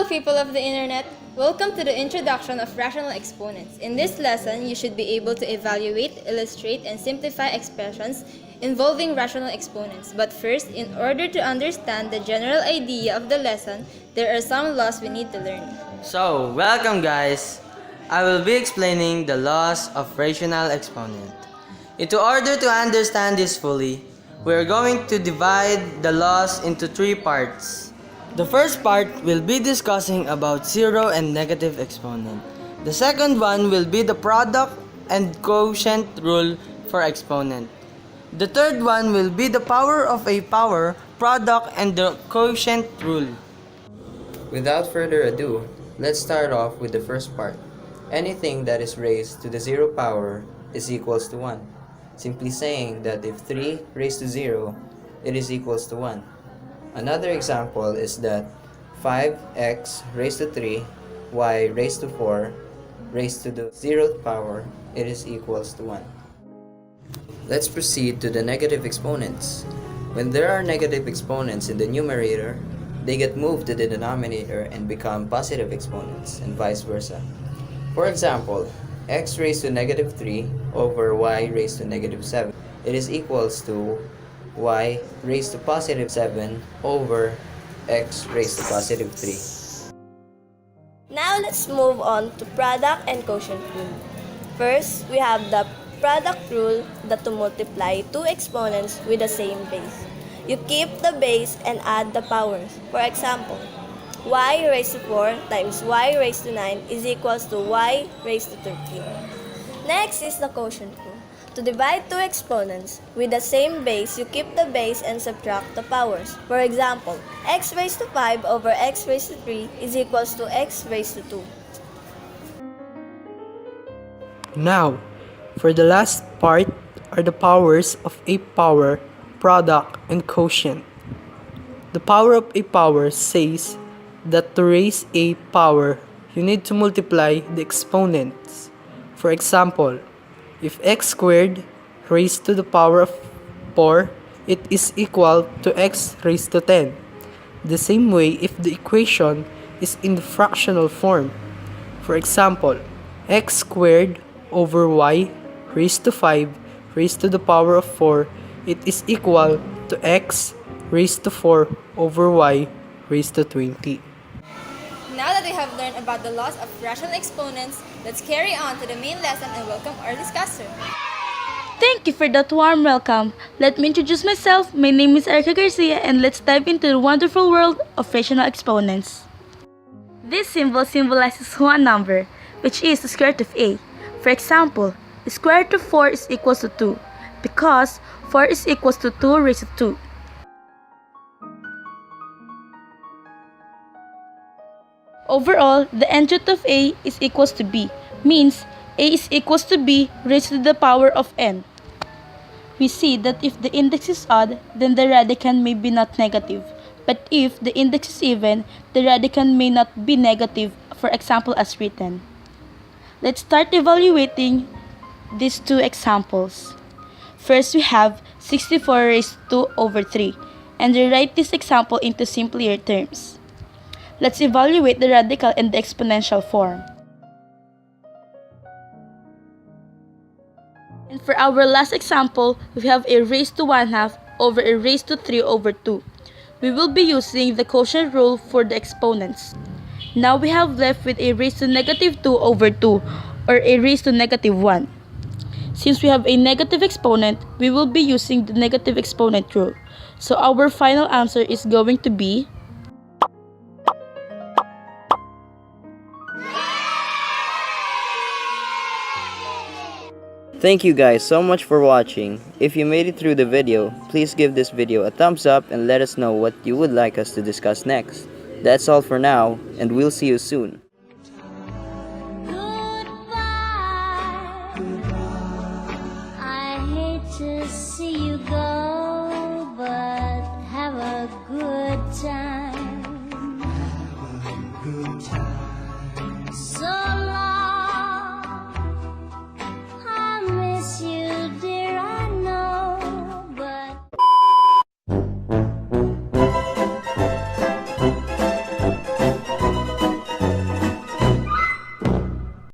people of the internet. Welcome to the introduction of rational exponents. In this lesson, you should be able to evaluate, illustrate, and simplify expressions involving rational exponents. But first, in order to understand the general idea of the lesson, there are some laws we need to learn. So, welcome guys! I will be explaining the laws of rational exponent. In order to understand this fully, we are going to divide the laws into three parts. The first part will be discussing about zero and negative exponent. The second one will be the product and quotient rule for exponent. The third one will be the power of a power, product, and the quotient rule. Without further ado, let's start off with the first part. Anything that is raised to the zero power is equals to 1. Simply saying that if 3 raised to 0, it is equals to 1. Another example is that 5x raised to 3, y raised to 4, raised to the 0th power, it is equals to 1. Let's proceed to the negative exponents. When there are negative exponents in the numerator, they get moved to the denominator and become positive exponents, and vice versa. For example, x raised to negative 3 over y raised to negative 7, it is equals to y raised to positive 7 over x raised to positive 3. Now let's move on to product and quotient rule. First, we have the product rule that to multiply two exponents with the same base. You keep the base and add the powers. For example, y raised to 4 times y raised to 9 is equals to y raised to 13. Next is the quotient rule. To divide two exponents with the same base, you keep the base and subtract the powers. For example, x raised to 5 over x raised to 3 is equals to x raised to 2. Now, for the last part are the powers of a power, product, and quotient. The power of a power says that to raise a power, you need to multiply the exponents. For example, if x squared raised to the power of 4, it is equal to x raised to 10. The same way if the equation is in the fractional form. For example, x squared over y raised to 5 raised to the power of 4, it is equal to x raised to 4 over y raised to 20. Now that we have learned about the laws of rational exponents, let's carry on to the main lesson and welcome our discusser. Thank you for that warm welcome. Let me introduce myself. My name is Erica Garcia and let's dive into the wonderful world of rational exponents. This symbol symbolizes one number, which is the square root of a. For example, the square root of 4 is equals to 2 because 4 is equals to 2 raised to 2. Overall, the end root of a is equals to b, means a is equals to b raised to the power of n. We see that if the index is odd, then the radicand may be not negative. But if the index is even, the radicand may not be negative, for example as written. Let's start evaluating these two examples. First, we have 64 raised to 2 over 3, and rewrite this example into simpler terms. Let's evaluate the radical in the exponential form. And for our last example, we have a raised to 1/2 over a raised to 3 over 2. We will be using the quotient rule for the exponents. Now we have left with a raised to negative 2 over 2 or a raised to negative 1. Since we have a negative exponent, we will be using the negative exponent rule. So our final answer is going to be Thank you guys so much for watching. If you made it through the video, please give this video a thumbs up and let us know what you would like us to discuss next. That's all for now, and we'll see you soon. I hate to see you go, but have a good time.